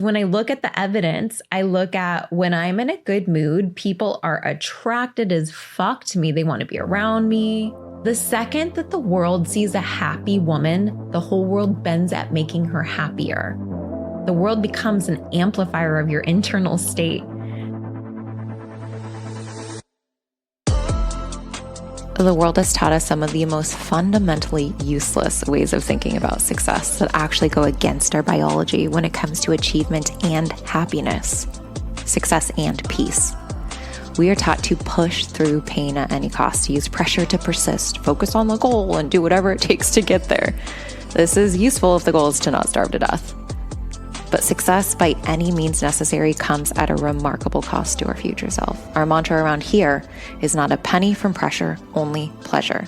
When I look at the evidence, I look at when I'm in a good mood, people are attracted as fuck to me. They want to be around me. The second that the world sees a happy woman, the whole world bends at making her happier. The world becomes an amplifier of your internal state. The world has taught us some of the most fundamentally useless ways of thinking about success that actually go against our biology when it comes to achievement and happiness, success and peace. We are taught to push through pain at any cost, to use pressure to persist, focus on the goal, and do whatever it takes to get there. This is useful if the goal is to not starve to death. But success by any means necessary comes at a remarkable cost to our future self. Our mantra around here is not a penny from pressure, only pleasure.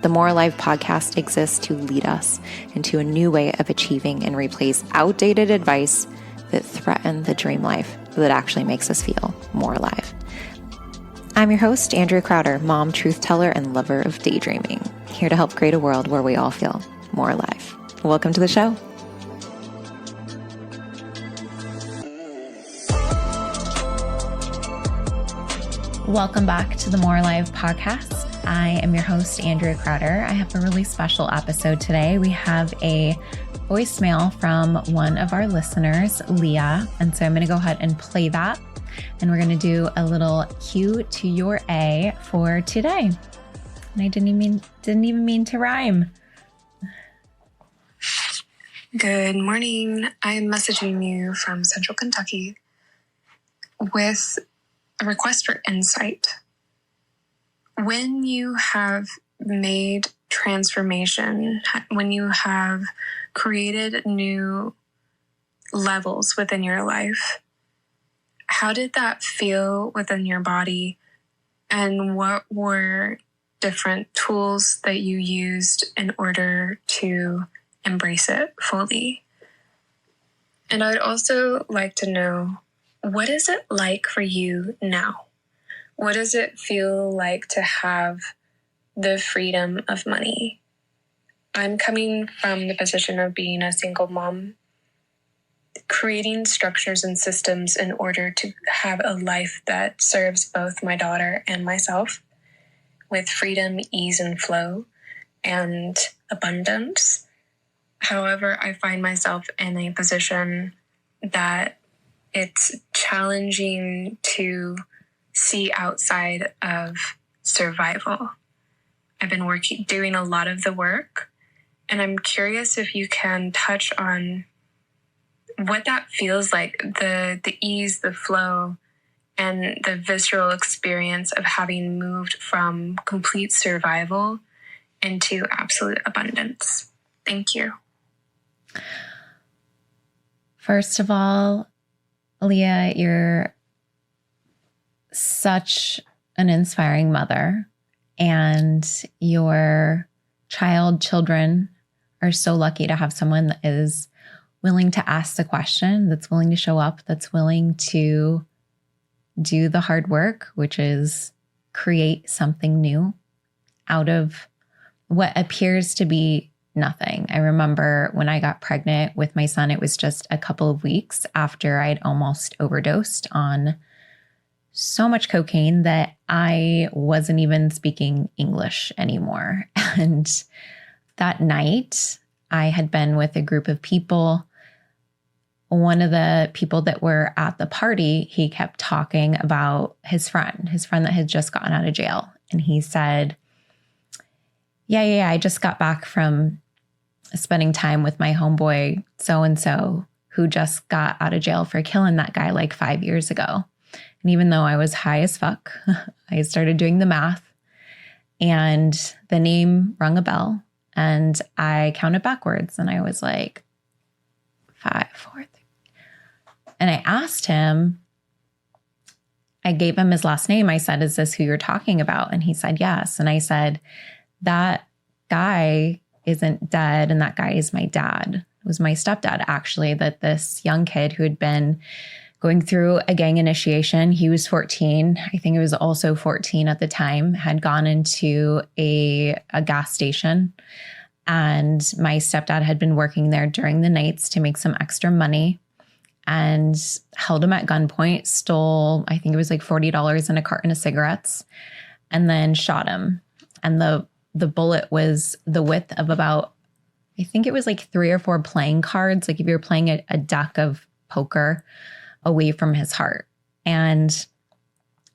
The More Alive podcast exists to lead us into a new way of achieving and replace outdated advice that threaten the dream life that actually makes us feel more alive. I'm your host, Andrea Crowder, mom, truth teller, and lover of daydreaming, here to help create a world where we all feel more alive. Welcome to the show. Welcome back to the More Alive podcast. I am your host, Andrea Crowder. I have a really special episode today. We have a voicemail from one of our listeners, Leah. And so I'm going to go ahead and play that. And we're going to do a little Q to your A for today. And I didn't even mean to rhyme. Good morning. I'm messaging you from Central Kentucky with a request for insight. When you have made transformation, when you have created new levels within your life, how did that feel within your body? And what were different tools that you used in order to embrace it fully? And I'd also like to know, what is it like for you now? What does it feel like to have the freedom of money? I'm coming from the position of being a single mom, creating structures and systems in order to have a life that serves both my daughter and myself with freedom, ease, and flow, and abundance. However, I find myself in a position that it's challenging to see outside of survival. I've been doing a lot of the work, and I'm curious if you can touch on what that feels like, the ease, the flow, and the visceral experience of having moved from complete survival into absolute abundance. Thank you. First of all, Leah, you're such an inspiring mother, and your children are so lucky to have someone that is willing to ask the question, that's willing to show up, that's willing to do the hard work, which is create something new out of what appears to be nothing. I remember when I got pregnant with my son, it was just a couple of weeks after I'd almost overdosed on so much cocaine that I wasn't even speaking English anymore. And that night, I had been with a group of people. One of the people that were at the party, he kept talking about his friend that had just gotten out of jail. And he said, yeah, I just got back from spending time with my homeboy so-and-so who just got out of jail for killing that guy like 5 years ago. And even though I was high as fuck, I started doing the math and the name rung a bell, and I counted backwards, and I was like, 5, 4, 3. And I asked him, I gave him his last name. I said, is this who you're talking about? And he said, yes. And I said, that guy isn't dead, and that guy is my dad. It was my stepdad, actually, that this young kid who had been going through a gang initiation, he was 14. I think it was also 14 at the time, had gone into a gas station. And my stepdad had been working there during the nights to make some extra money. and held him at gunpoint, stole, I think it was like $40 in a carton of cigarettes, and then shot him. And the bullet was the width of about, I think it was like 3 or 4 playing cards, like if you're playing a deck of poker, away from his heart. And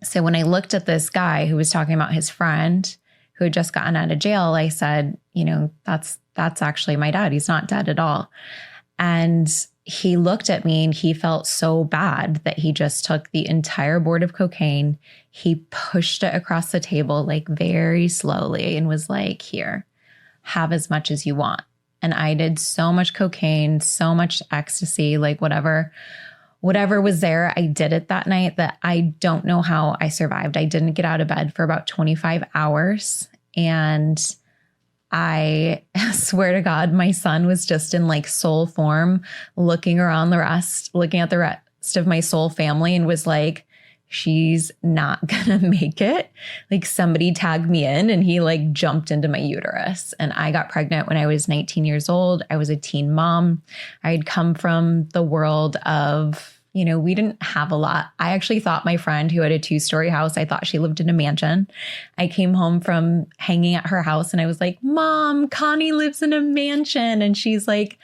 so when I looked at this guy who was talking about his friend who had just gotten out of jail, I said, that's actually my dad. He's not dead at all. And he looked at me and he felt so bad that he just took the entire board of cocaine. He pushed it across the table like very slowly and was like, here, have as much as you want. And I did so much cocaine, so much ecstasy, like whatever was there, I did it that night that I don't know how I survived. I didn't get out of bed for about 25 hours. And I swear to God, my son was just in like soul form, looking at the rest of my soul family and was like, she's not gonna make it. Like somebody tagged me in and he like jumped into my uterus. And I got pregnant when I was 19 years old. I was a teen mom. I had come from the world of, we didn't have a lot. I actually thought my friend who had a 2-story house, I thought she lived in a mansion. I came home from hanging at her house and I was like, Mom, Connie lives in a mansion. And she's like,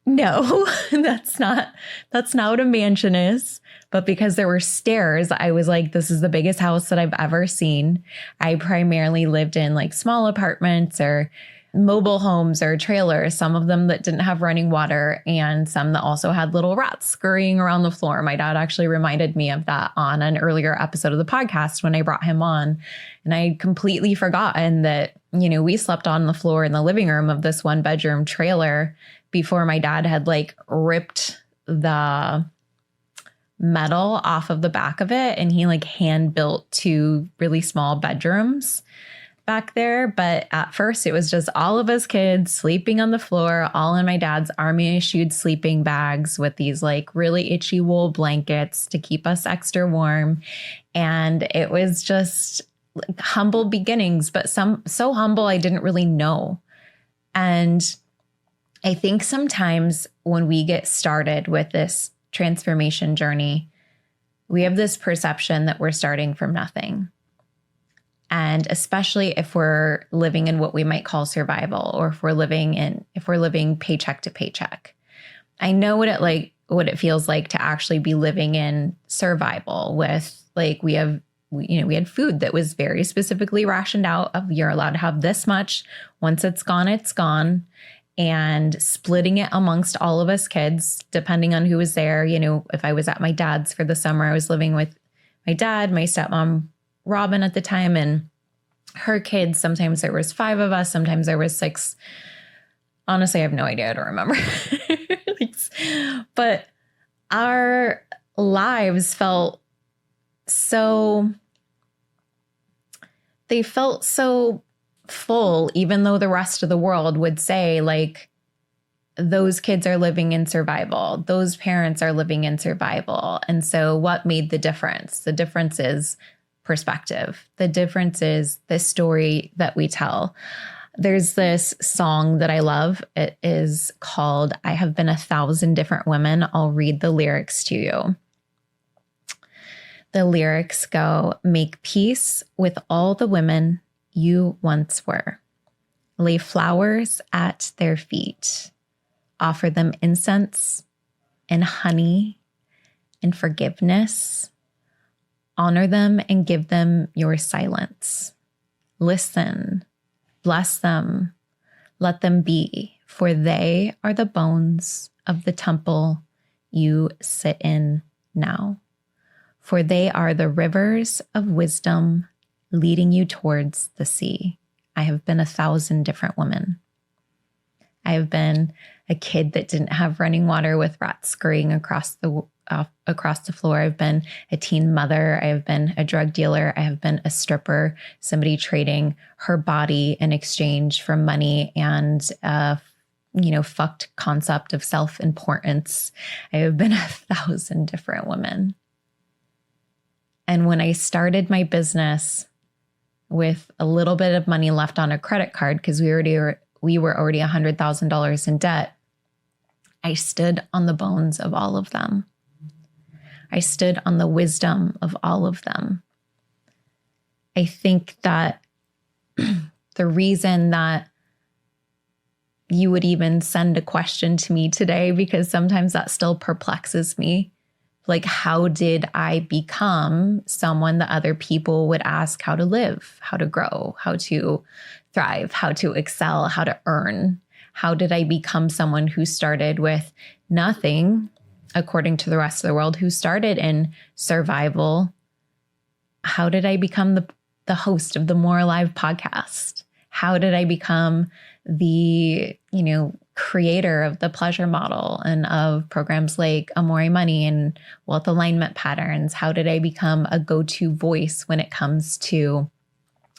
no, that's not what a mansion is. But because there were stairs, I was like, this is the biggest house that I've ever seen. I primarily lived in like small apartments or mobile homes or trailers, some of them that didn't have running water and some that also had little rats scurrying around the floor. My dad actually reminded me of that on an earlier episode of the podcast when I brought him on. And I'd completely forgotten that, we slept on the floor in the living room of this 1-bedroom trailer before my dad had like ripped the metal off of the back of it. And he like hand built 2 really small bedrooms back there. But at first it was just all of us kids sleeping on the floor, all in my dad's army issued sleeping bags with these like really itchy wool blankets to keep us extra warm. And it was just like humble beginnings, but so humble I didn't really know. And I think sometimes when we get started with this transformation journey, we have this perception that we're starting from nothing. And especially if we're living in what we might call survival, or if we're living paycheck to paycheck. I know what it feels like to actually be living in survival with like, we had food that was very specifically rationed out of you're allowed to have this much. Once it's gone, it's gone. And splitting it amongst all of us kids, depending on who was there. If I was at my dad's for the summer, I was living with my dad, my stepmom, Robin at the time, and her kids. Sometimes there was 5 of us. Sometimes there was 6. Honestly, I have no idea. I don't remember. But our lives felt so full, even though the rest of the world would say like, those kids are living in survival. Those parents are living in survival. And so what made the difference? The difference is perspective. The difference is the story that we tell. There's this song that I love. It is called I Have Been 1,000 Different Women. I'll read the lyrics to you. The lyrics go, make peace with all the women you once were. Lay flowers at their feet. Offer them incense and honey and forgiveness. Honor them and give them your silence. Listen, bless them, let them be, for they are the bones of the temple you sit in now. For they are the rivers of wisdom leading you towards the sea. I have been 1,000 different women. I have been a kid that didn't have running water with rats scurrying across the floor. I've been a teen mother. I have been a drug dealer. I have been a stripper, somebody trading her body in exchange for money and fucked concept of self-importance. I have been 1,000 different women. And when I started my business with a little bit of money left on a credit card, because we were already $100,000 in debt, I stood on the bones of all of them. I stood on the wisdom of all of them. I think that the reason that you would even send a question to me today, because sometimes that still perplexes me. Like, how did I become someone that other people would ask how to live, how to grow, how to thrive, how to excel, how to earn? How did I become someone who started with nothing, according to the rest of the world, who started in survival? How did I become the host of the More Alive podcast? How did I become the, creator of the pleasure model and of programs like Amore Money and wealth alignment patterns? How did I become a go-to voice when it comes to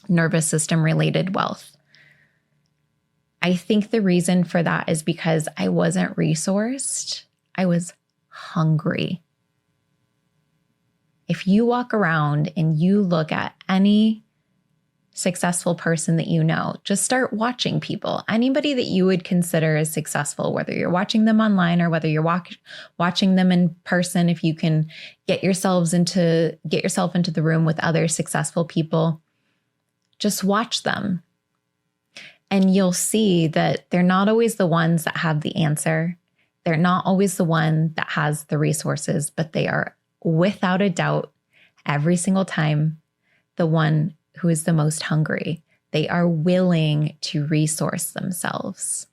nervous system related wealth? I think the reason for that is because I wasn't resourced. I was hungry. If you walk around and you look at any successful person that you know, just start watching people. Anybody that you would consider as successful, whether you're watching them online or whether you're watching them in person, if you can get yourself into the room with other successful people, just watch them. And you'll see that they're not always the ones that have the answer. They're not always the one that has the resources, but they are without a doubt every single time the one who is the most hungry. They are willing to resource themselves.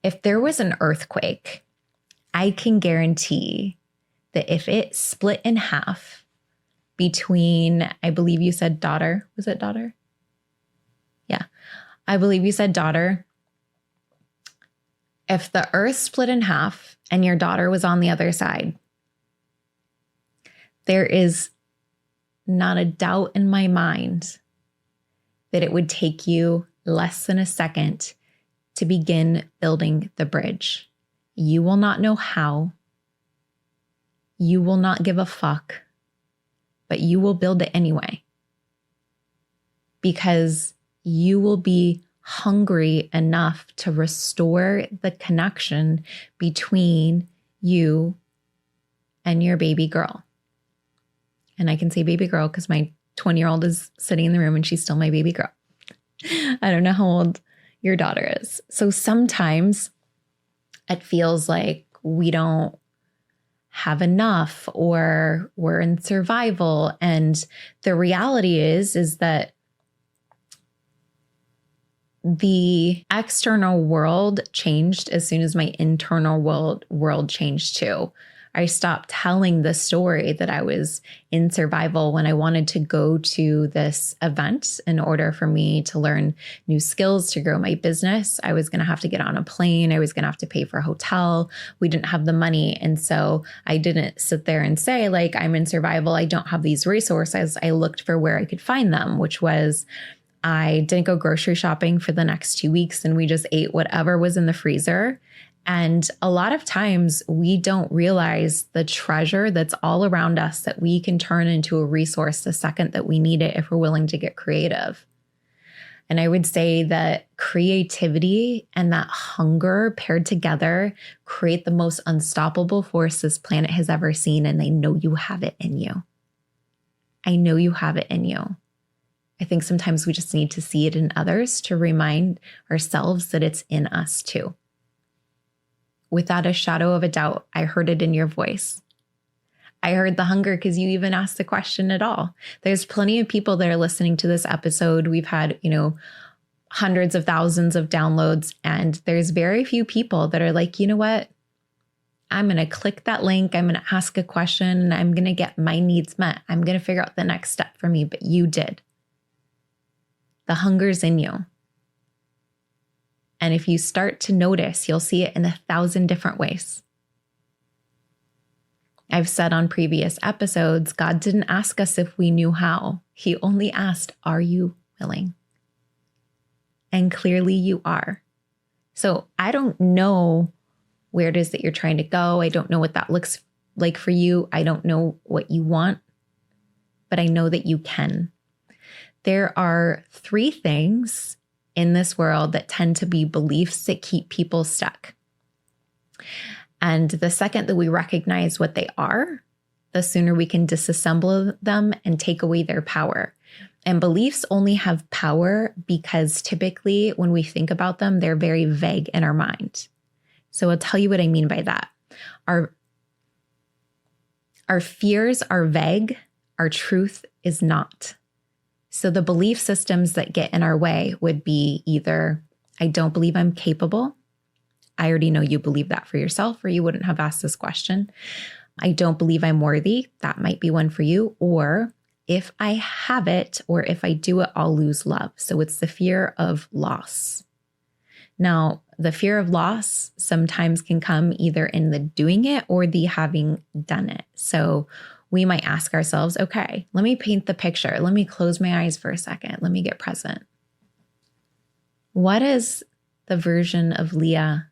If there was an earthquake, I can guarantee that if it split in half between, I believe you said daughter. Was it daughter? Yeah. I believe you said daughter. If the earth split in half and your daughter was on the other side, there is not a doubt in my mind that it would take you less than a second to begin building the bridge. You will not know how. You will not give a fuck, but you will build it anyway. Because you will be hungry enough to restore the connection between you and your baby girl. And I can say baby girl because my 20-year-old is sitting in the room and she's still my baby girl. I don't know how old your daughter is. So sometimes it feels like we don't have enough or we're in survival. And the reality is that the external world changed as soon as my internal world changed too. I stopped telling the story that I was in survival when I wanted to go to this event in order for me to learn new skills to grow my business. I was going to have to get on a plane. I was going to have to pay for a hotel. We didn't have the money. And so I didn't sit there and say, like, I'm in survival. I don't have these resources. I looked for where I could find them, which was I didn't go grocery shopping for the next 2 weeks and we just ate whatever was in the freezer. And a lot of times we don't realize the treasure that's all around us that we can turn into a resource the second that we need it if we're willing to get creative. And I would say that creativity and that hunger paired together create the most unstoppable force this planet has ever seen. And I know you have it in you. I know you have it in you. I think sometimes we just need to see it in others to remind ourselves that it's in us too. Without a shadow of a doubt, I heard it in your voice. I heard the hunger because you even asked the question at all. There's plenty of people that are listening to this episode. We've had, hundreds of thousands of downloads, and there's very few people that are like, you know what? I'm going to click that link. I'm going to ask a question and I'm going to get my needs met. I'm going to figure out the next step for me, but you did. The hunger's in you. And if you start to notice, you'll see it in 1,000 different ways. I've said on previous episodes, God didn't ask us if we knew how. He only asked, are you willing? And clearly you are. So I don't know where it is that you're trying to go. I don't know what that looks like for you. I don't know what you want, but I know that you can. There are 3 things in this world that tend to be beliefs that keep people stuck. And the second that we recognize what they are, the sooner we can disassemble them and take away their power. And beliefs only have power because typically when we think about them, they're very vague in our mind. So I'll tell you what I mean by that. Our fears are vague. Our truth is not. So the belief systems that get in our way would be either, I don't believe I'm capable. I already know you believe that for yourself, or you wouldn't have asked this question. I don't believe I'm worthy. That might be one for you. Or if I have it, or if I do it, I'll lose love. So it's the fear of loss. Now, the fear of loss sometimes can come either in the doing it or the having done it. So we might ask ourselves, okay, let me paint the picture. Let me close my eyes for a second. Let me get present. What is the version of Leah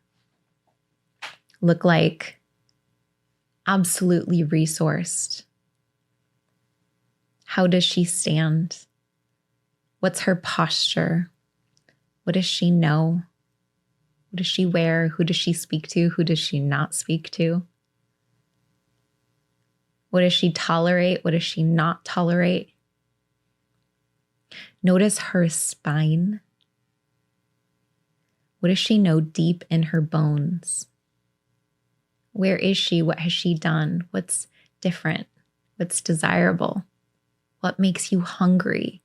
look like? Absolutely resourced. How does she stand? What's her posture? What does she know? What does she wear? Who does she speak to? Who does she not speak to? What does she tolerate? What does she not tolerate? Notice her spine. What does she know deep in her bones? Where is she? What has she done? What's different? What's desirable? What makes you hungry?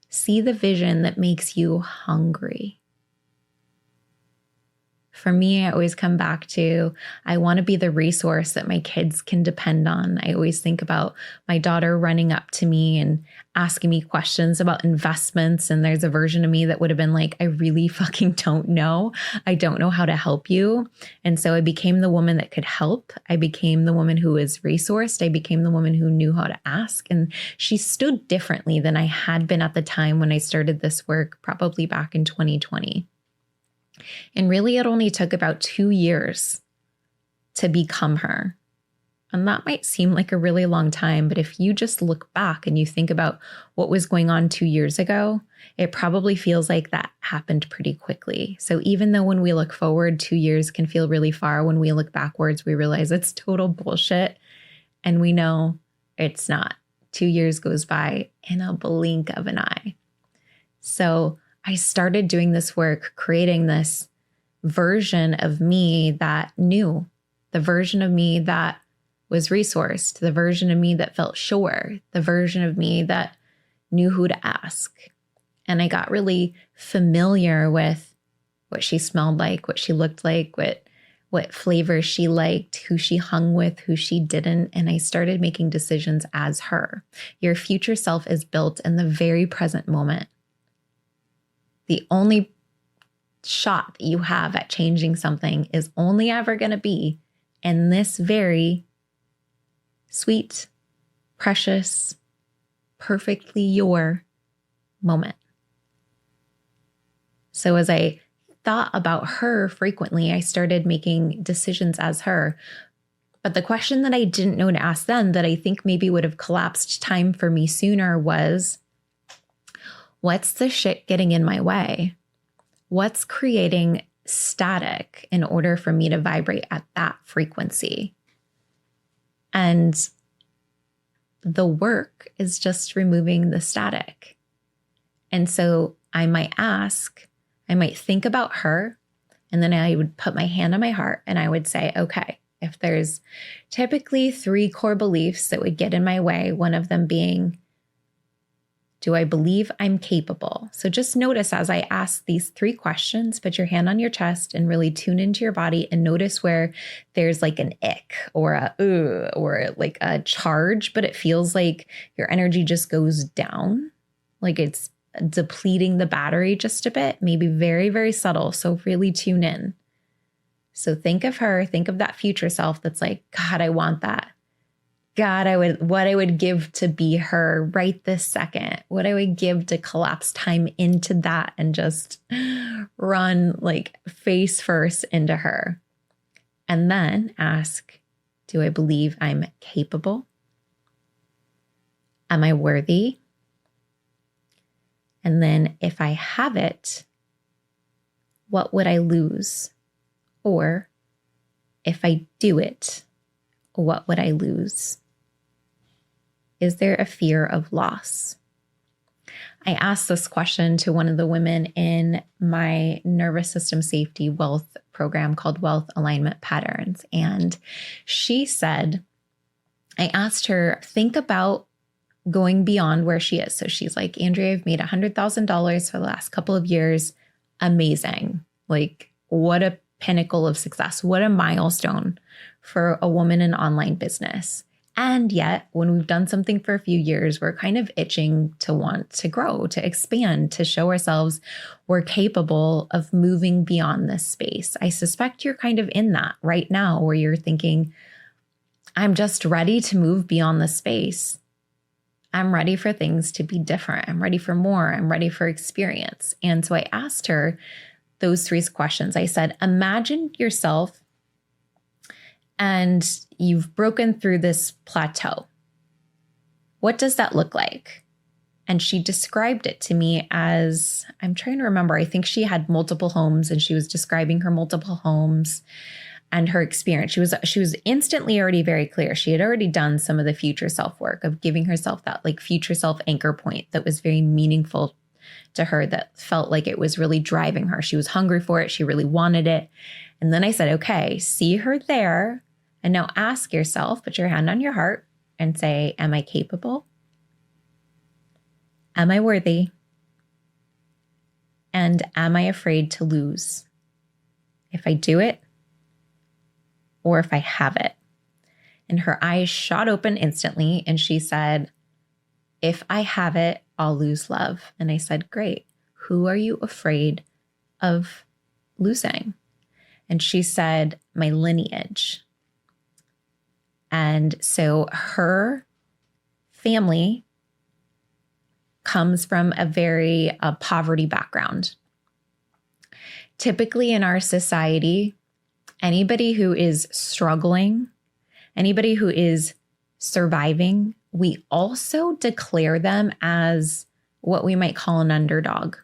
See the vision that makes you hungry. For me, I always come back to, I want to be the resource that my kids can depend on. I always think about my daughter running up to me and asking me questions about investments. And there's a version of me that would have been like, I really fucking don't know. I don't know how to help you. And so I became the woman that could help. I became the woman who was resourced. I became the woman who knew how to ask. And she stood differently than I had been at the time when I started this work, probably back in 2020. And really, it only took about 2 years to become her. And that might seem like a really long time, but if you just look back and you think about what was going on 2 years ago, it probably feels like that happened pretty quickly. So even though when we look forward, 2 years can feel really far, when we look backwards, we realize it's total bullshit. And we know it's not. 2 years goes by in a blink of an eye. So I started doing this work, creating this version of me that knew, the version of me that was resourced, the version of me that felt sure, the version of me that knew who to ask. And I got really familiar with what she smelled like, what she looked like, what flavors she liked, who she hung with, who she didn't. And I started making decisions as her. Your future self is built in the very present moment. The only shot that you have at changing something is only ever going to be in this very sweet, precious, perfectly your moment. So as I thought about her frequently, I started making decisions as her. But the question that I didn't know to ask then, that I think maybe would have collapsed time for me sooner, was, what's the shit getting in my way? What's creating static in order for me to vibrate at that frequency? And the work is just removing the static. And so I might think about her, and then I would put my hand on my heart and I would say, okay, if there's typically 3 core beliefs that would get in my way, one of them being, do I believe I'm capable? So just notice as I ask these 3 questions, put your hand on your chest and really tune into your body and notice where there's like an ick or a or like a charge, but it feels like your energy just goes down, like it's depleting the battery just a bit, maybe very, very subtle. So really tune in. So think of her, think of that future self that's like, God, I want that. God, what I would give to be her right this second, what I would give to collapse time into that and just run like face first into her. And then ask, do I believe I'm capable? Am I worthy? And then if I have it, what would I lose? Or if I do it, what would I lose? Is there a fear of loss? I asked this question to one of the women in my nervous system safety wealth program called Wealth Alignment Patterns. And she said, I asked her, think about going beyond where she is. So she's like, Andrea, I've made $100,000 for the last couple of years. Amazing. Like, what a pinnacle of success. What a milestone for a woman in online business. And yet, when we've done something for a few years, we're kind of itching to want to grow, to expand, to show ourselves we're capable of moving beyond this space. I suspect you're kind of in that right now, where you're thinking, I'm just ready to move beyond this space. I'm ready for things to be different. I'm ready for more. I'm ready for experience. And so I asked her those three questions. I said, imagine yourself and you've broken through this plateau. What does that look like? And she described it to me as, I'm trying to remember, I think she had multiple homes and she was describing her multiple homes and her experience. She was instantly already very clear. She had already done some of the future self work of giving herself that like future self anchor point that was very meaningful to her, that felt like it was really driving her. She was hungry for it. She really wanted it. And then I said, okay, see her there. And now ask yourself, put your hand on your heart and say, am I capable? Am I worthy? And am I afraid to lose? If I do it, or if I have it? And her eyes shot open instantly. And she said, if I have it, I'll lose love. And I said, great. Who are you afraid of losing? And she said, my lineage. And so her family comes from a very poverty background. Typically in our society, anybody who is struggling, anybody who is surviving, we also declare them as what we might call an underdog.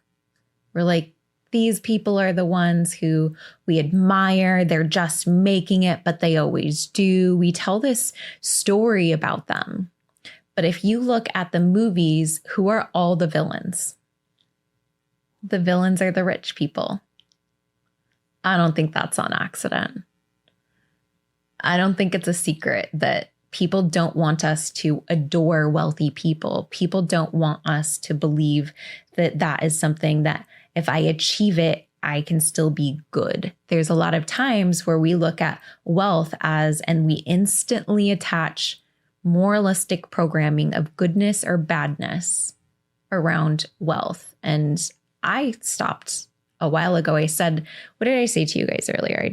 We're like, these people are the ones who we admire. They're just making it, but they always do. We tell this story about them. But if you look at the movies, who are all the villains? The villains are the rich people. I don't think that's on accident. I don't think it's a secret that people don't want us to adore wealthy people. People don't want us to believe that that is something that if I achieve it, I can still be good. There's a lot of times where we look at wealth as, and we instantly attach moralistic programming of goodness or badness around wealth. And I stopped a while ago. I said, what did I say to you guys earlier?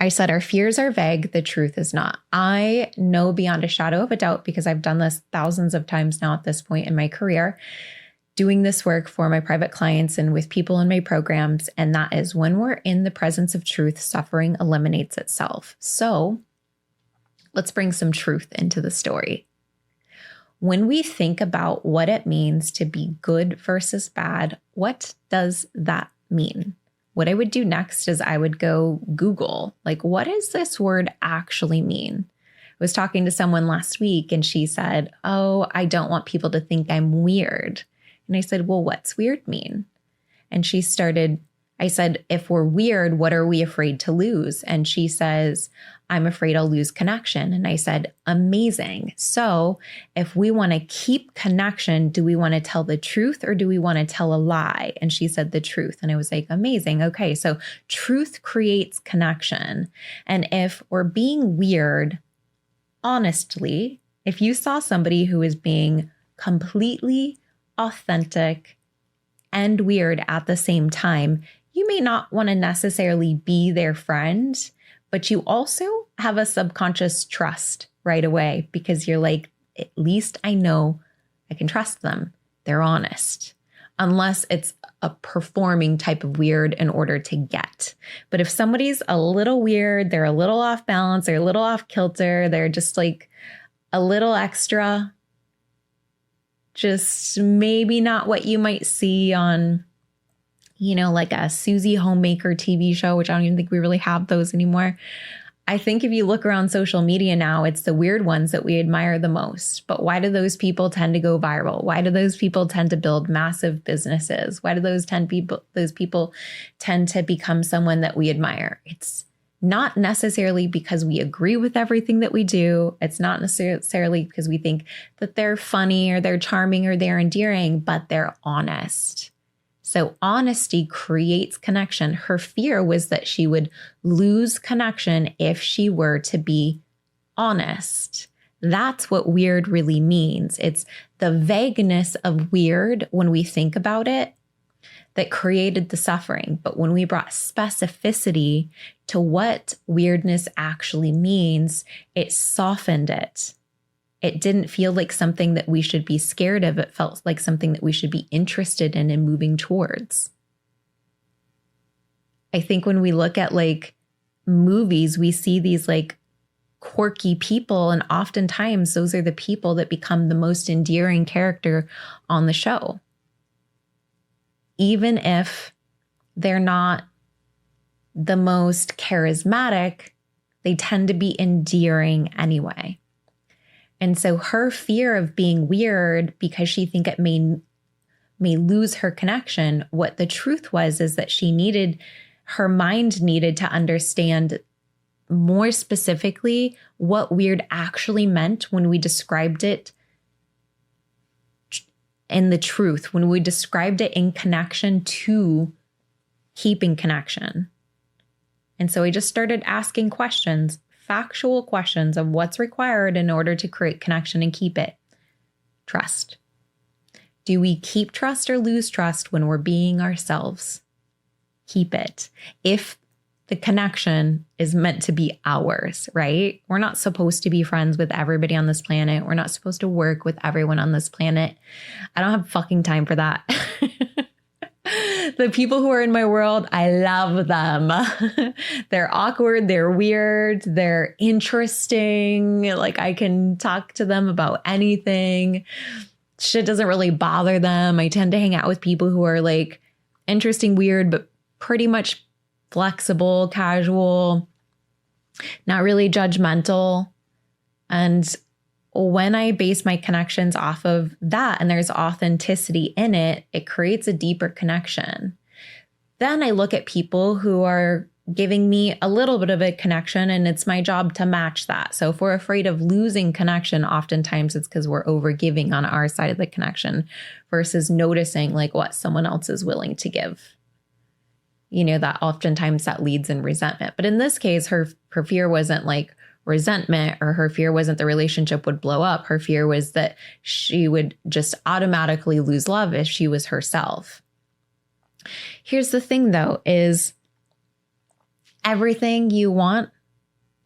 I said, our fears are vague. The truth is not. I know beyond a shadow of a doubt, because I've done this thousands of times now at this point in my career, doing this work for my private clients and with people in my programs. And that is, when we're in the presence of truth, suffering eliminates itself. So let's bring some truth into the story. When we think about what it means to be good versus bad, what does that mean? What I would do next is I would go Google, like, what does this word actually mean? I was talking to someone last week and she said, oh, I don't want people to think I'm weird. And I said, well, what's weird mean? And I said, if we're weird, what are we afraid to lose? And she says, I'm afraid I'll lose connection. And I said, amazing. So if we want to keep connection, do we want to tell the truth or do we want to tell a lie? And she said the truth. And I was like, amazing. Okay. So truth creates connection. And if we're being weird, honestly, if you saw somebody who is being completely authentic and weird at the same time, you may not want to necessarily be their friend, but you also have a subconscious trust right away, because you're like, at least I know I can trust them. They're honest, unless it's a performing type of weird in order to get. But if somebody's a little weird, they're a little off balance, they're a little off kilter, they're just like a little extra, just maybe not what you might see on like a Susie Homemaker TV show, which I don't even think we really have those anymore. I think if you look around social media now, it's the weird ones that we admire the most. But why do those people tend to go viral? Why do those people tend to build massive businesses? Why do those people tend to become someone that we admire? It's not necessarily because we agree with everything that we do. It's not necessarily because we think that they're funny or they're charming or they're endearing, but they're honest. So honesty creates connection. Her fear was that she would lose connection if she were to be honest. That's what weird really means. It's the vagueness of weird when we think about it that created the suffering. But when we brought specificity to what weirdness actually means, it softened it. It didn't feel like something that we should be scared of. It felt like something that we should be interested in and moving towards. I think when we look at like movies, we see these like quirky people, and oftentimes those are the people that become the most endearing character on the show. Even if they're not the most charismatic, they tend to be endearing anyway. And so her fear of being weird because she think it may lose her connection, what the truth was is that her mind needed to understand more specifically what weird actually meant when we described it in the truth, when we described it in connection to keeping connection. And so I just started asking questions, factual questions of what's required in order to create connection and keep it. Trust. Do we keep trust or lose trust when we're being ourselves? Keep it. If the connection is meant to be ours, right? We're not supposed to be friends with everybody on this planet. We're not supposed to work with everyone on this planet. I don't have fucking time for that. The people who are in my world, I love them. They're awkward, they're weird, they're interesting. Like I can talk to them about anything. Shit doesn't really bother them. I tend to hang out with people who are like interesting, weird, but pretty much flexible, casual, not really judgmental. And when I base my connections off of that and there's authenticity in it, it creates a deeper connection. Then I look at people who are giving me a little bit of a connection and it's my job to match that. So if we're afraid of losing connection, oftentimes it's because we're overgiving on our side of the connection versus noticing like what someone else is willing to give. That oftentimes that leads in resentment. But in this case, her fear wasn't like resentment, or her fear wasn't the relationship would blow up. Her fear was that she would just automatically lose love if she was herself. Here's the thing though, is everything you want,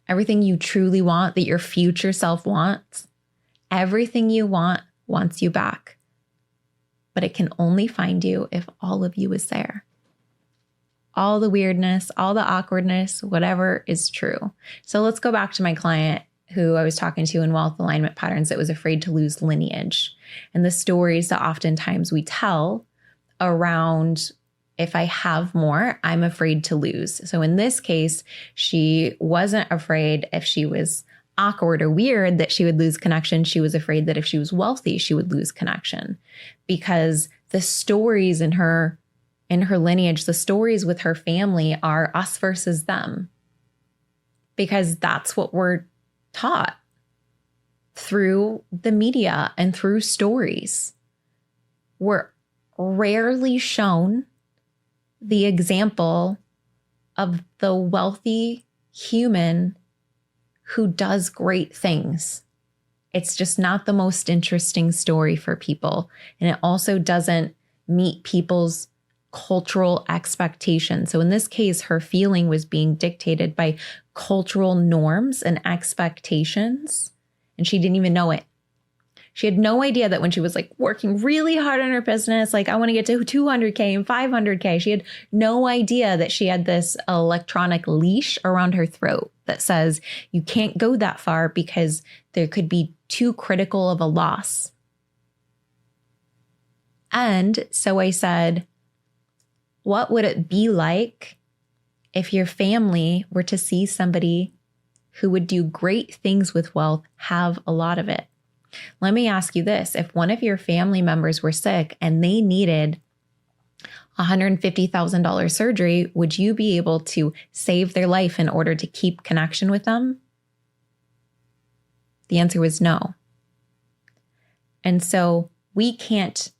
everything you truly want, that your future self wants, everything you want wants you back. But it can only find you if all of you is there. All the weirdness, all the awkwardness, whatever is true. So let's go back to my client who I was talking to in Wealth Alignment Patterns that was afraid to lose lineage, and the stories that oftentimes we tell around, if I have more, I'm afraid to lose. So in this case, she wasn't afraid if she was awkward or weird that she would lose connection. She was afraid that if she was wealthy, she would lose connection, because the stories in her lineage, the stories with her family are us versus them, because that's what we're taught through the media and through stories. We're rarely shown the example of the wealthy human who does great things. It's just not the most interesting story for people. And it also doesn't meet people's cultural expectations. So in this case, her feeling was being dictated by cultural norms and expectations, and she didn't even know it. She had no idea that when she was like working really hard on her business, like I want to get to 200K and 500K, she had no idea that she had this electronic leash around her throat that says you can't go that far because there could be too critical of a loss. And so I said, What would it be like if your family were to see somebody who would do great things with wealth have a lot of it? Let me ask you this. If one of your family members were sick and they needed $150,000 surgery, would you be able to save their life in order to keep connection with them? The answer was no. And so we can't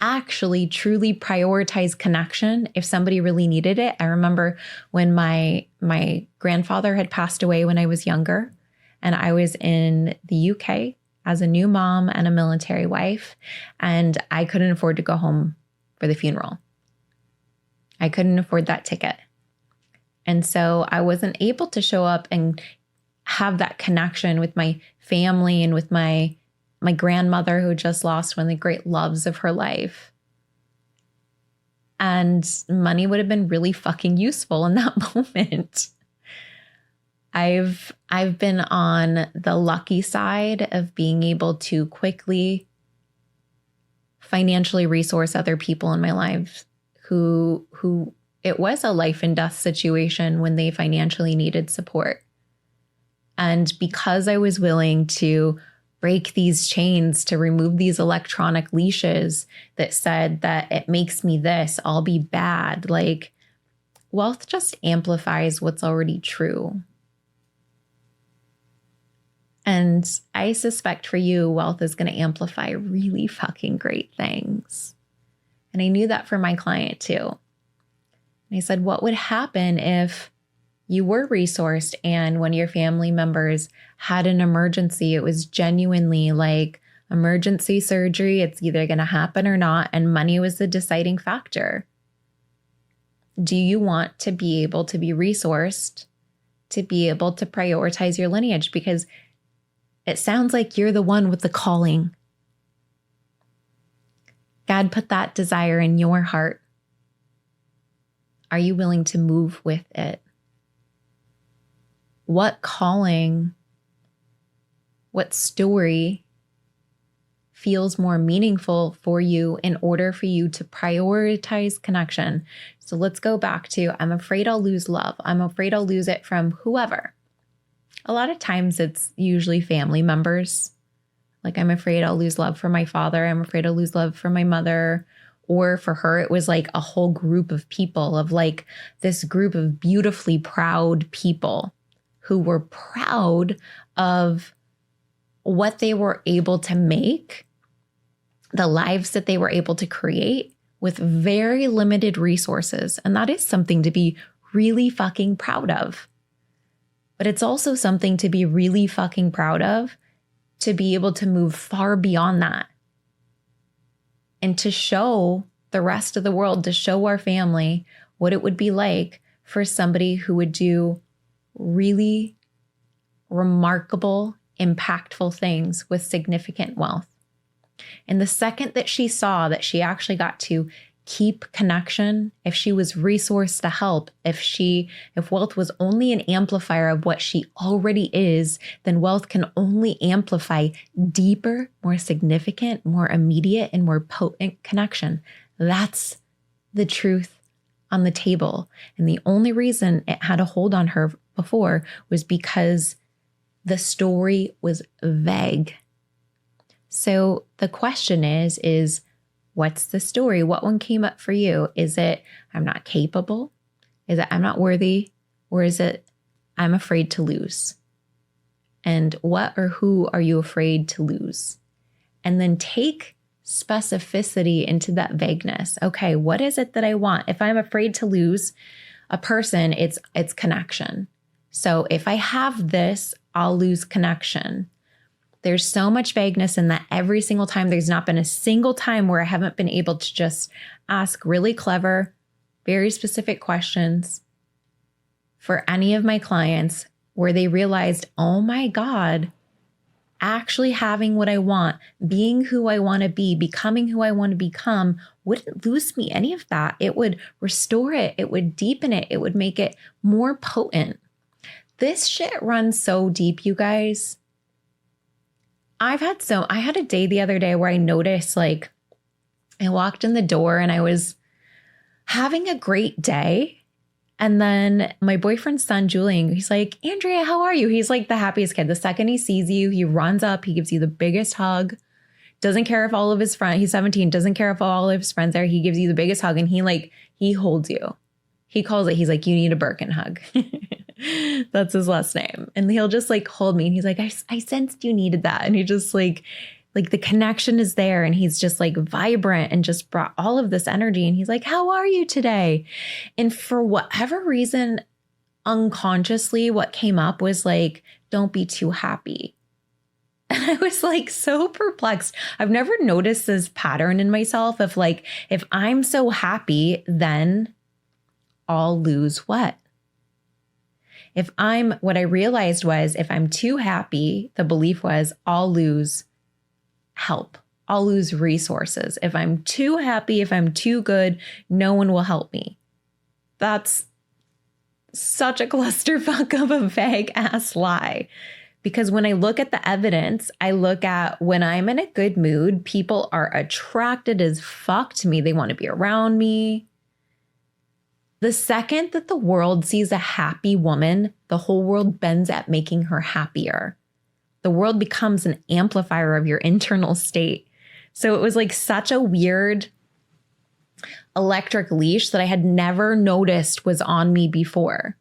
actually truly prioritize connection if somebody really needed it. I remember when my grandfather had passed away when I was younger, and I was in the UK as a new mom and a military wife, and I couldn't afford to go home for the funeral. I couldn't afford that ticket. And so I wasn't able to show up and have that connection with my family and with my grandmother who just lost one of the great loves of her life. And money would have been really fucking useful in that moment. I've been on the lucky side of being able to quickly financially resource other people in my life who it was a life and death situation when they financially needed support. And because I was willing to break these chains, to remove these electronic leashes that said that it makes me this, I'll be bad. Like, wealth just amplifies what's already true. And I suspect for you, wealth is going to amplify really fucking great things. And I knew that for my client too. And I said, what would happen if you were resourced and when your family members had an emergency, it was genuinely like emergency surgery, it's either going to happen or not, and money was the deciding factor? Do you want to be able to be resourced to be able to prioritize your lineage? Because it sounds like you're the one with the calling. God put that desire in your heart. Are you willing to move with it? What calling, what story feels more meaningful for you in order for you to prioritize connection? So let's go back to, I'm afraid I'll lose love. I'm afraid I'll lose it from whoever. A lot of times it's usually family members. Like, I'm afraid I'll lose love for my father. I'm afraid I'll lose love for my mother. Or for her, it was like a whole group of people, of like this group of beautifully proud people who were proud of what they were able to make, the lives that they were able to create with very limited resources. And that is something to be really fucking proud of. But it's also something to be really fucking proud of, to be able to move far beyond that and to show the rest of the world, to show our family what it would be like for somebody who would do really remarkable, impactful things with significant wealth. And the second that she saw that she actually got to keep connection, if she was resourced to help, if wealth was only an amplifier of what she already is, then wealth can only amplify deeper, more significant, more immediate, and more potent connection. That's the truth on the table. And the only reason it had a hold on her before was because the story was vague. So the question is what's the story? What one came up for you? Is it, I'm not capable? Is it, I'm not worthy? Or is it, I'm afraid to lose? And what or who are you afraid to lose? And then take specificity into that vagueness. Okay, what is it that I want? If I'm afraid to lose a person, it's connection. So if I have this, I'll lose connection. There's so much vagueness in that every single time. There's not been a single time where I haven't been able to just ask really clever, very specific questions for any of my clients where they realized, oh my God, actually having what I want, being who I want to be, becoming who I want to become wouldn't lose me any of that. It would restore it. It would deepen it. It would make it more potent. This shit runs so deep, you guys. I had a day the other day where I noticed, like, I walked in the door and I was having a great day. And then my boyfriend's son, Julian, he's like, Andrea, how are you? He's like the happiest kid. The second he sees you, he runs up, he gives you the biggest hug. Doesn't care if all of his friends, he's 17, doesn't care if all of his friends are, he gives you the biggest hug and he holds you. He calls it, he's like, you need a Birkin hug. That's his last name. And he'll just like hold me and he's like, I sensed you needed that. And he just like the connection is there and he's just like vibrant and just brought all of this energy. And he's like, how are you today? And for whatever reason, unconsciously, what came up was like, don't be too happy. And I was like so perplexed. I've never noticed this pattern in myself of like, if I'm so happy, then I'll lose what? What I realized was if I'm too happy, the belief was I'll lose help. I'll lose resources. If I'm too happy, if I'm too good, no one will help me. That's such a clusterfuck of a vague ass lie. Because when I look at the evidence, I look at when I'm in a good mood, people are attracted as fuck to me. They want to be around me. The second that the world sees a happy woman, the whole world bends at making her happier. The world becomes an amplifier of your internal state. So it was like such a weird electric leash that I had never noticed was on me before.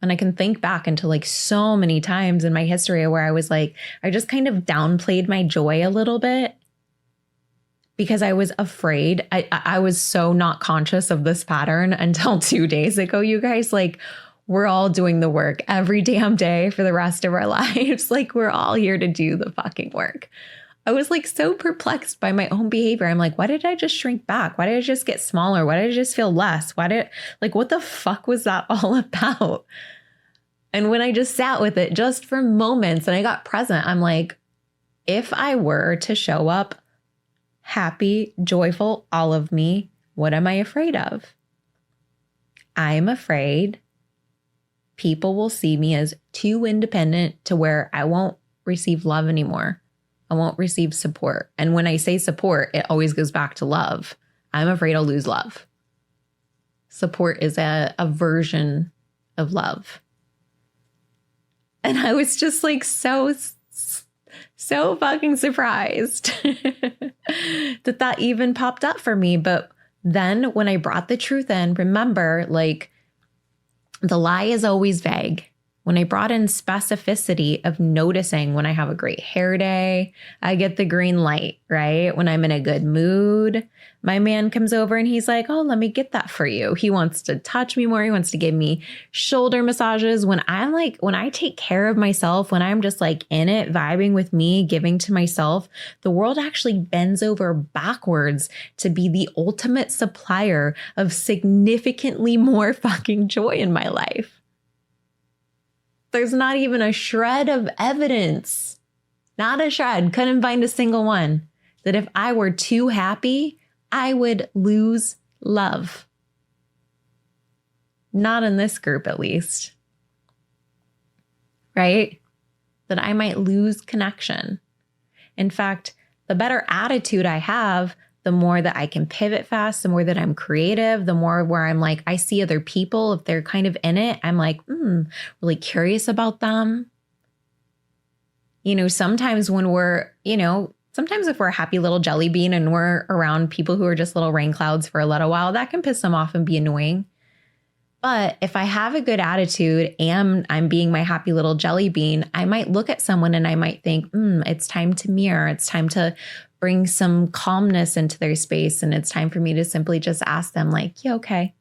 And I can think back into like so many times in my history where I was like, I just kind of downplayed my joy a little bit because I was afraid. I was so not conscious of this pattern until 2 days ago, you guys. Like, we're all doing the work every damn day for the rest of our lives. Like, we're all here to do the fucking work. I was like so perplexed by my own behavior. I'm like, why did I just shrink back? Why did I just get smaller? Why did I just feel less? What the fuck was that all about? And when I just sat with it just for moments and I got present, I'm like, if I were to show up happy, joyful, all of me, what am I afraid of? I'm afraid people will see me as too independent to where I won't receive love anymore. I won't receive support. And when I say support, it always goes back to love. I'm afraid I'll lose love. Support is a version of love. And I was just like so fucking surprised that even popped up for me. But then when I brought the truth in, remember, like, the lie is always vague. When I brought in specificity of noticing when I have a great hair day, I get the green light, right? When I'm in a good mood, my man comes over and he's like, oh, let me get that for you. He wants to touch me more. He wants to give me shoulder massages. When I take care of myself, when I'm just like in it, vibing with me, giving to myself, the world actually bends over backwards to be the ultimate supplier of significantly more fucking joy in my life. There's not even a shred of evidence, not a shred, couldn't find a single one, that if I were too happy, I would lose love. Not in this group, at least. Right? That I might lose connection. In fact, the better attitude I have, the more that I can pivot fast, the more that I'm creative, the more where I'm like, I see other people, if they're kind of in it, I'm like, really curious about them. Sometimes when sometimes if we're a happy little jelly bean and we're around people who are just little rain clouds for a little while, that can piss them off and be annoying. But if I have a good attitude and I'm being my happy little jelly bean, I might look at someone and I might think, it's time to mirror. It's time to bring some calmness into their space. And it's time for me to simply just ask them like, yeah, okay.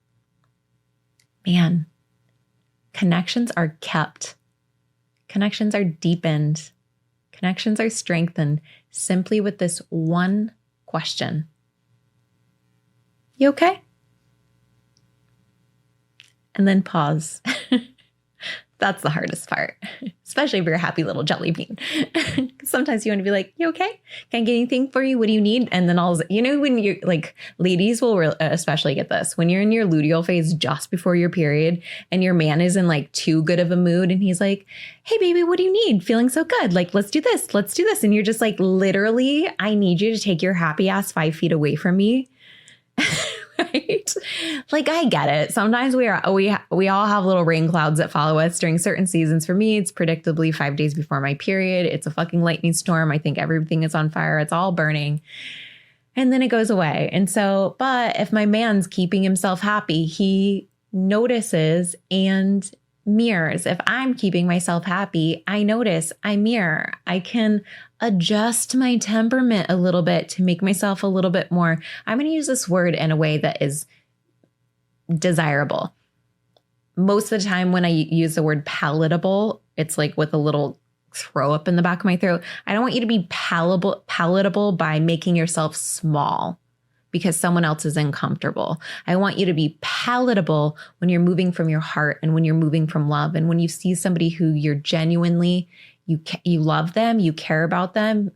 Man, connections are kept. Connections are deepened. Connections are strengthened simply with this one question. You okay? And then pause. That's the hardest part, especially if you're a happy little jelly bean. Sometimes you want to be like, you okay? Can I get anything for you? What do you need? And then when you're like, ladies will especially get this. When you're in your luteal phase just before your period and your man is in like too good of a mood and he's like, hey baby, what do you need? Feeling so good. Like, let's do this. Let's do this. And you're just like, literally, I need you to take your happy ass 5 feet away from me. right? Like, I get it. Sometimes we all have little rain clouds that follow us during certain seasons. For me, it's predictably 5 days before my period. It's a fucking lightning storm. I think everything is on fire. It's all burning. And then it goes away. And so, but if my man's keeping himself happy, he notices and mirrors. If I'm keeping myself happy, I notice, I mirror. I can adjust my temperament a little bit to make myself a little bit more, I'm going to use this word in a way that is desirable. Most of the time when I use the word palatable, it's like with a little throw up in the back of my throat. I don't want you to be palatable by making yourself small because someone else is uncomfortable. I want you to be palatable when you're moving from your heart and when you're moving from love. And when you see somebody who you're genuinely, you love them, you care about them,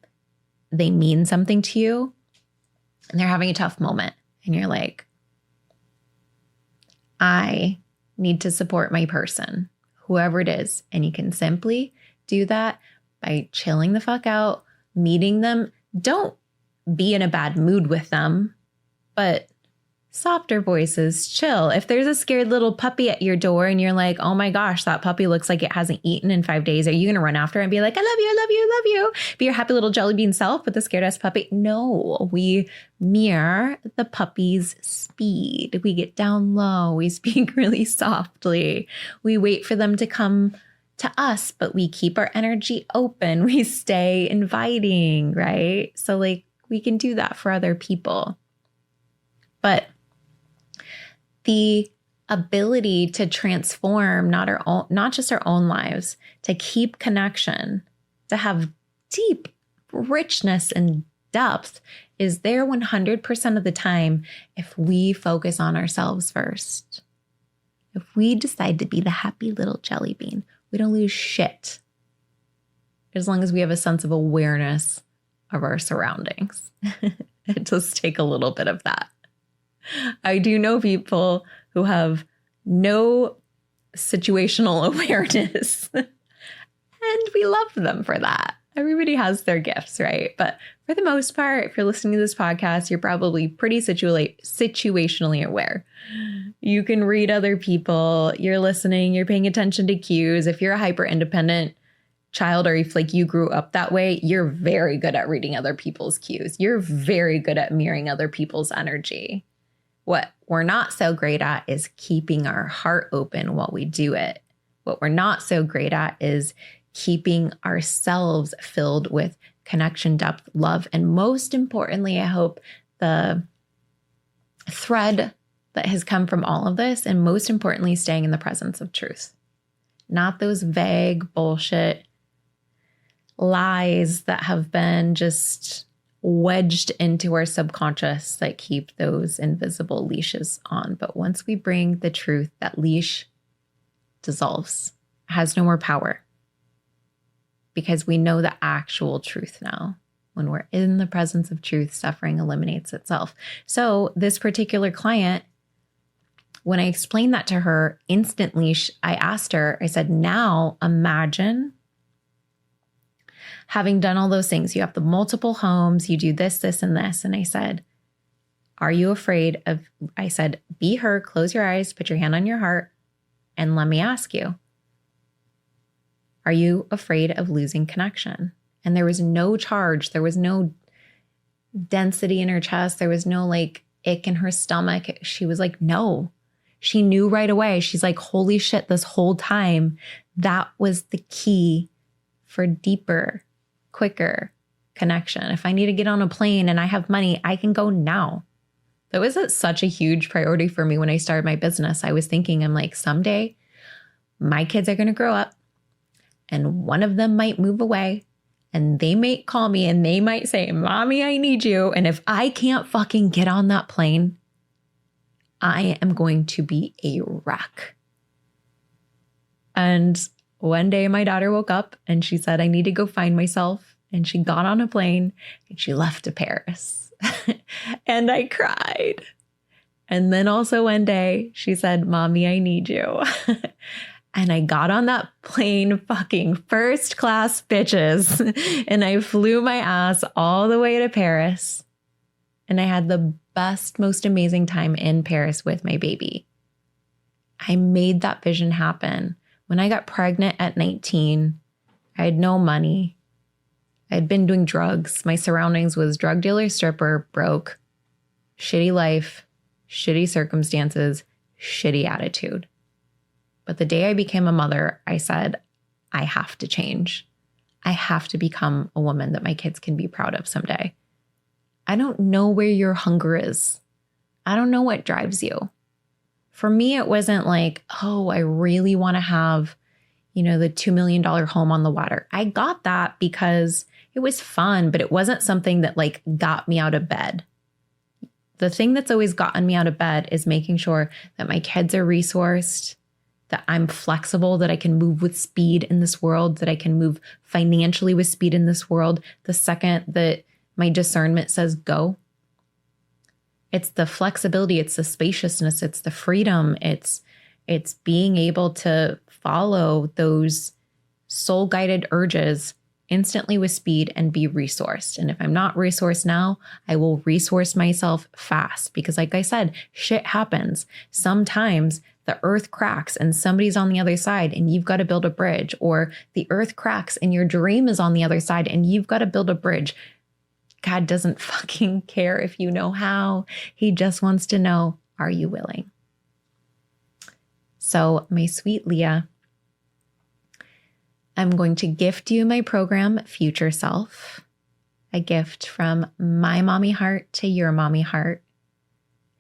they mean something to you, and they're having a tough moment. And you're like, I need to support my person, whoever it is. And you can simply do that by chilling the fuck out, meeting them. Don't be in a bad mood with them, but softer voices, chill. If there's a scared little puppy at your door and you're like, oh my gosh, that puppy looks like it hasn't eaten in 5 days, are you going to run after it and be like, I love you, I love you, I love you? Be your happy little jelly bean self with the scared ass puppy? No, we mirror the puppy's speed. We get down low. We speak really softly. We wait for them to come to us, but we keep our energy open. We stay inviting, right? So like we can do that for other people. But the ability to transform not just our own lives, to keep connection, to have deep richness and depth is there 100% of the time if we focus on ourselves first. If we decide to be the happy little jelly bean, we don't lose shit as long as we have a sense of awareness of our surroundings. It does take a little bit of that. I do know people who have no situational awareness, and we love them for that. Everybody has their gifts, right? But for the most part, if you're listening to this podcast, you're probably pretty situationally aware. You can read other people, you're listening, you're paying attention to cues. If you're a hyper independent child, or if like you grew up that way, you're very good at reading other people's cues. You're very good at mirroring other people's energy. What we're not so great at is keeping our heart open while we do it. What we're not so great at is keeping ourselves filled with connection, depth, love, and most importantly, I hope the thread that has come from all of this, and most importantly, staying in the presence of truth. Not those vague bullshit lies that have been just wedged into our subconscious that keep those invisible leashes on. But once we bring the truth, that leash dissolves, has no more power, because we know the actual truth now. When we're in the presence of truth, suffering eliminates itself. So this particular client, when I explained that to her instantly, I asked her, I said, now imagine having done all those things. You have the multiple homes, you do this, this, and this. And I said, are you afraid of, I said, be her, close your eyes, put your hand on your heart, and let me ask you, are you afraid of losing connection? And there was no charge. There was no density in her chest. There was no like ick in her stomach. She was like, no. She knew right away. She's like, holy shit, this whole time, that was the key for deeper, quicker connection. If I need to get on a plane and I have money, I can go now. That was such a huge priority for me when I started my business. I was thinking, I'm like, someday my kids are going to grow up and one of them might move away and they might call me and they might say, Mommy, I need you. And if I can't fucking get on that plane, I am going to be a wreck. And one day my daughter woke up and she said, I need to go find myself. And she got on a plane and she left to Paris. And I cried. And then also one day she said, Mommy, I need you. And I got on that plane, fucking first class bitches. And I flew my ass all the way to Paris. And I had the best, most amazing time in Paris with my baby. I made that vision happen. When I got pregnant at 19, I had no money. I had been doing drugs. My surroundings was drug dealer, stripper, broke, shitty life, shitty circumstances, shitty attitude. But the day I became a mother, I said, I have to change. I have to become a woman that my kids can be proud of someday. I don't know where your hunger is. I don't know what drives you. For me, it wasn't like, oh, I really want to have, the $2 million home on the water. I got that because it was fun, but it wasn't something that like got me out of bed. The thing that's always gotten me out of bed is making sure that my kids are resourced, that I'm flexible, that I can move with speed in this world, that I can move financially with speed in this world. The second that my discernment says go, it's the flexibility, it's the spaciousness, it's the freedom, it's being able to follow those soul-guided urges instantly with speed and be resourced. And if I'm not resourced now, I will resource myself fast because like I said, shit happens. Sometimes the earth cracks and somebody's on the other side and you've got to build a bridge, or the earth cracks and your dream is on the other side and you've got to build a bridge. God doesn't fucking care if you know how. He just wants to know, are you willing? So my sweet Leah, I'm going to gift you my program, Future Self, a gift from my mommy heart to your mommy heart.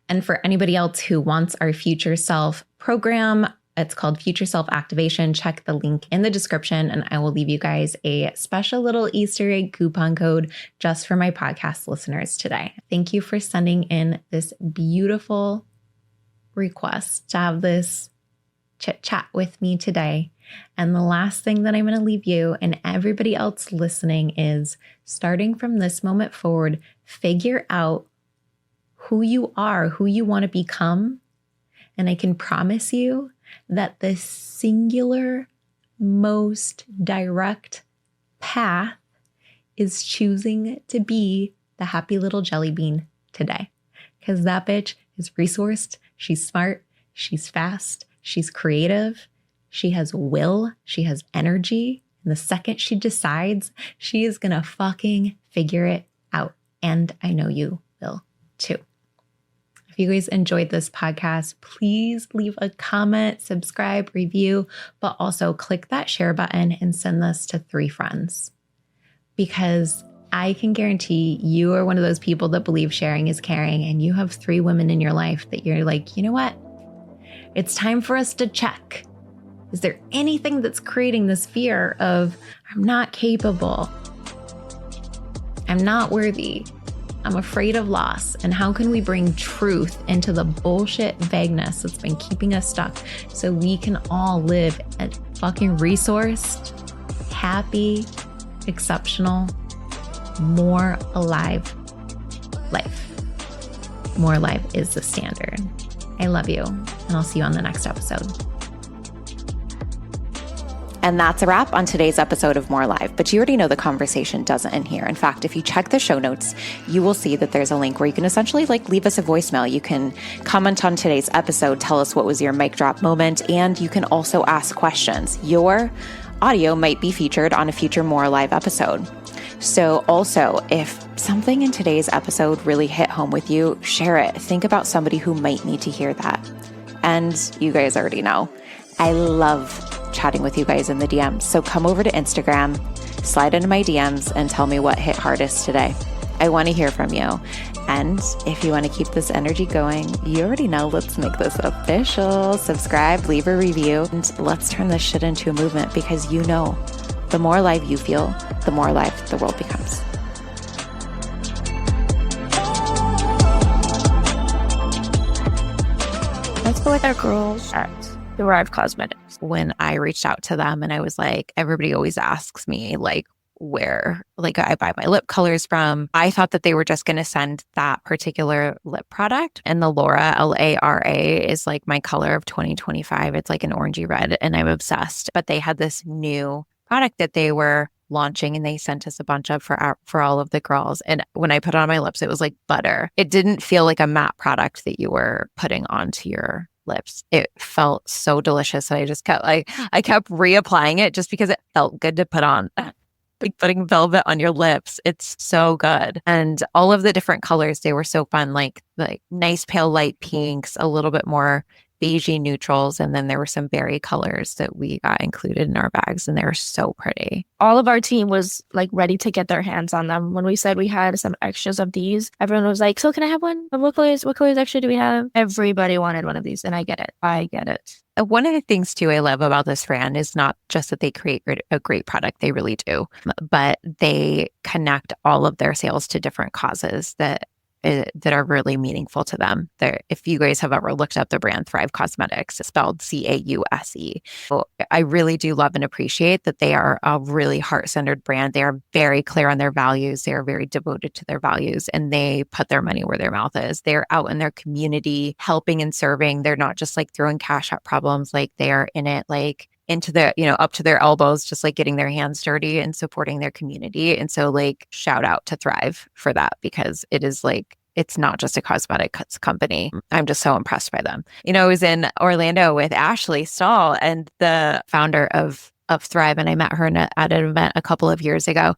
And for anybody else who wants our Future Self program, it's called Future Self Activation. Check the link in the description and I will leave you guys a special little Easter egg coupon code just for my podcast listeners today. Thank you for sending in this beautiful request to have this chit chat with me today. And the last thing that I'm going to leave you and everybody else listening is, starting from this moment forward, figure out who you are, who you want to become. And I can promise you that the singular, most direct path is choosing to be the happy little jelly bean today. Because that bitch is resourced, she's smart, she's fast, she's creative, she has will, she has energy. And the second she decides, she is going to fucking figure it out. And I know you will too. If you guys enjoyed this podcast, please leave a comment, subscribe, review, but also click that share button and send this to 3 friends. Because I can guarantee you are one of those people that believe sharing is caring, and you have 3 women in your life that you're like, you know what? It's time for us to check. Is there anything that's creating this fear of, I'm not capable, I'm not worthy, I'm afraid of loss? And how can we bring truth into the bullshit vagueness that's been keeping us stuck so we can all live a fucking resourced, happy, exceptional, more alive life? More alive is the standard. I love you, and I'll see you on the next episode. And that's a wrap on today's episode of More Live. But you already know the conversation doesn't end here. In fact, if you check the show notes, you will see that there's a link where you can essentially leave us a voicemail. You can comment on today's episode, tell us what was your mic drop moment, and you can also ask questions. Your audio might be featured on a future More Live episode. So also, if something in today's episode really hit home with you, share it. Think about somebody who might need to hear that. And you guys already know, I love chatting with you guys in the DMs. So come over to Instagram, slide into my DMs, and tell me what hit hardest today. I want to hear from you. And if you want to keep this energy going, you already know, let's make this official. Subscribe, leave a review, and let's turn this shit into a movement, because you know, the more alive you feel, the more alive the world becomes. Let's go with our girls at Thrive Cosmetics. When I reached out to them and I was like, everybody always asks me where I buy my lip colors from. I thought that they were just going to send that particular lip product. And the Laura, Lara, is my color of 2025. It's an orangey red and I'm obsessed. But they had this new product that they were launching, and they sent us a bunch of for all of the girls. And when I put it on my lips, it was like butter. It didn't feel like a matte product that you were putting onto your lips. It felt so delicious. And I kept reapplying it just because it felt good to put on. Like putting velvet on your lips. It's so good. And all of the different colors, they were so fun, like nice pale light pinks, a little bit more beigey neutrals. And then there were some berry colors that we got included in our bags, and they were so pretty. All of our team was like ready to get their hands on them. When we said we had some extras of these, everyone was like, so can I have one? What colors extra do we have? Everybody wanted one of these, and I get it. One of the things too I love about this brand is not just that they create a great product, they really do, but they connect all of their sales to different causes that are really meaningful to them. If you guys have ever looked up the brand Thrive Cosmetics, it's spelled Cause. So I really do love and appreciate that they are a really heart-centered brand. They are very clear on their values. They are very devoted to their values, and they put their money where their mouth is. They're out in their community helping and serving. They're not just like throwing cash at problems. Like they are in it like into the, up to their elbows, just like getting their hands dirty and supporting their community. And so like shout out to Thrive for that, because it is like, it's not just a cosmetics company. I'm just so impressed by them. I was in Orlando with Ashley Stahl and the founder of Thrive, and I met her at an event a couple of years ago.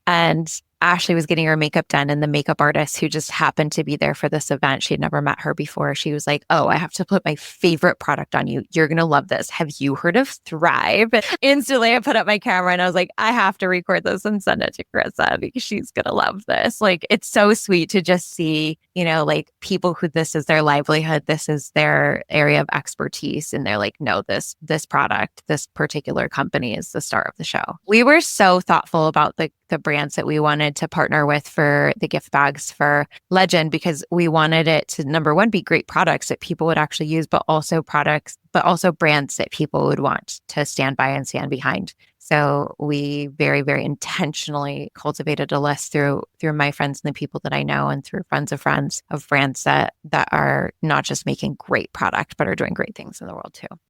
And Ashley was getting her makeup done, and the makeup artist who just happened to be there for this event, she had never met her before. She was like, "Oh, I have to put my favorite product on you. You're going to love this. Have you heard of Thrive?" Instantly, I put up my camera and I was like, I have to record this and send it to Carissa because she's going to love this. Like, it's so sweet to just see, like people who this is their livelihood, this is their area of expertise. And they're like, no, this product, this particular company is the star of the show. We were so thoughtful about the brands that we wanted to partner with for the gift bags for Legend, because we wanted it to, number one, be great products that people would actually use, but also brands that people would want to stand by and stand behind. So we very, very intentionally cultivated a list through my friends and the people that I know, and through friends of friends, of brands that are not just making great product, but are doing great things in the world too.